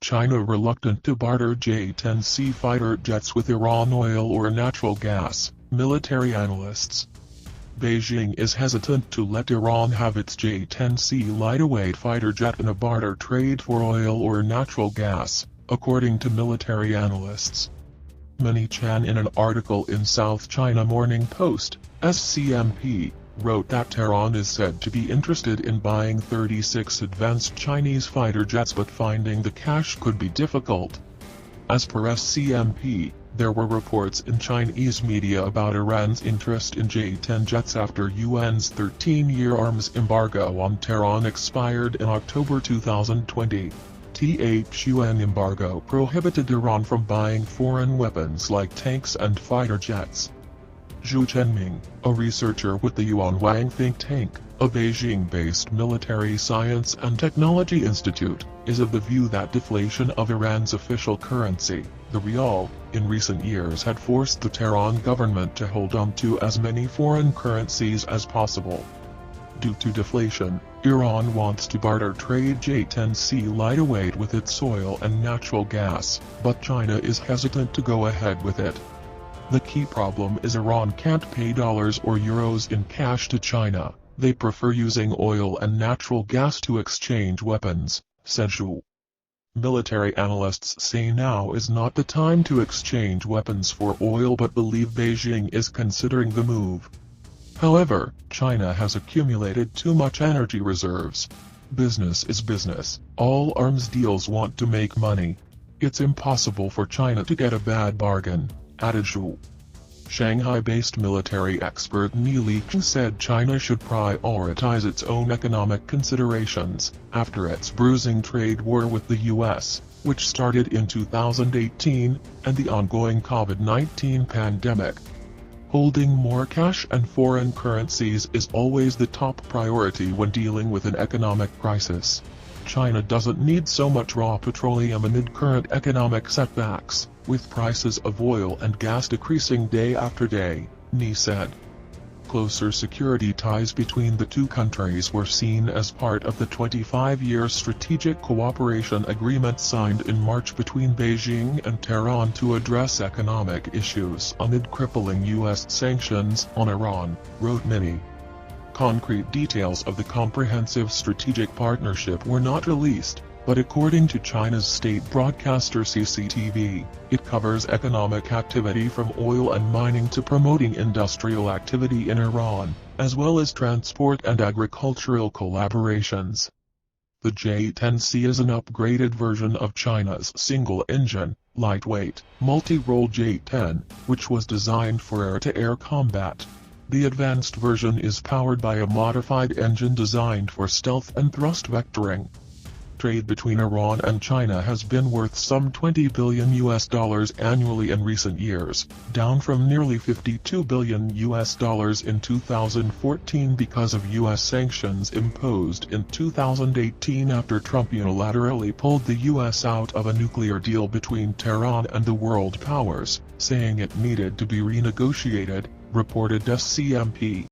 China reluctant to barter J-10C fighter jets with Iran oil or natural gas, military analysts. Beijing is hesitant to let Iran have its J-10C lightweight fighter jet in a barter trade for oil or natural gas, according to military analysts. Mani Chan, in an article in South China Morning Post, SCMP, wrote that Tehran is said to be interested in buying 36 advanced Chinese fighter jets, but finding the cash could be difficult. As per SCMP, there were reports in Chinese media about Iran's interest in J-10 jets after UN's 13-year arms embargo on Tehran expired in October 2020. UN embargo prohibited Iran from buying foreign weapons like tanks and fighter jets. Zhu Chenming, a researcher with the Yuan Wang think tank, a Beijing-based military science and technology institute, is of the view that deflation of Iran's official currency, the rial, in recent years had forced the Tehran government to hold on to as many foreign currencies as possible. Due to deflation, Iran wants to barter trade J-10C lightweight with its oil and natural gas, but China is hesitant to go ahead with it. The key problem is Iran can't pay dollars or euros in cash to China. They prefer using oil and natural gas to exchange weapons, said Zhu. Military analysts say now is not the time to exchange weapons for oil, but believe Beijing is considering the move. However, China has accumulated too much energy reserves. Business is business. All arms deals want to make money. It's impossible for China to get a bad bargain, added Zhu. Shanghai-based military expert Ni Liqing said China should prioritize its own economic considerations, after its bruising trade war with the US, which started in 2018, and the ongoing COVID-19 pandemic. Holding more cash and foreign currencies is always the top priority when dealing with an economic crisis. China doesn't need so much raw petroleum amid current economic setbacks, with prices of oil and gas decreasing day after day, Ni said. Closer security ties between the two countries were seen as part of the 25-year strategic cooperation agreement signed in March between Beijing and Tehran to address economic issues amid crippling U.S. sanctions on Iran, wrote Mini. Concrete details of the comprehensive strategic partnership were not released, but according to China's state broadcaster CCTV, it covers economic activity from oil and mining to promoting industrial activity in Iran, as well as transport and agricultural collaborations. The J-10C is an upgraded version of China's single-engine, lightweight, multi-role J-10, which was designed for air-to-air combat. The advanced version is powered by a modified engine designed for stealth and thrust vectoring. Trade between Iran and China has been worth some $20 billion annually in recent years, down from nearly $52 billion in 2014 because of U.S. sanctions imposed in 2018 after Trump unilaterally pulled the U.S. out of a nuclear deal between Tehran and the world powers, saying it needed to be renegotiated, reported SCMP.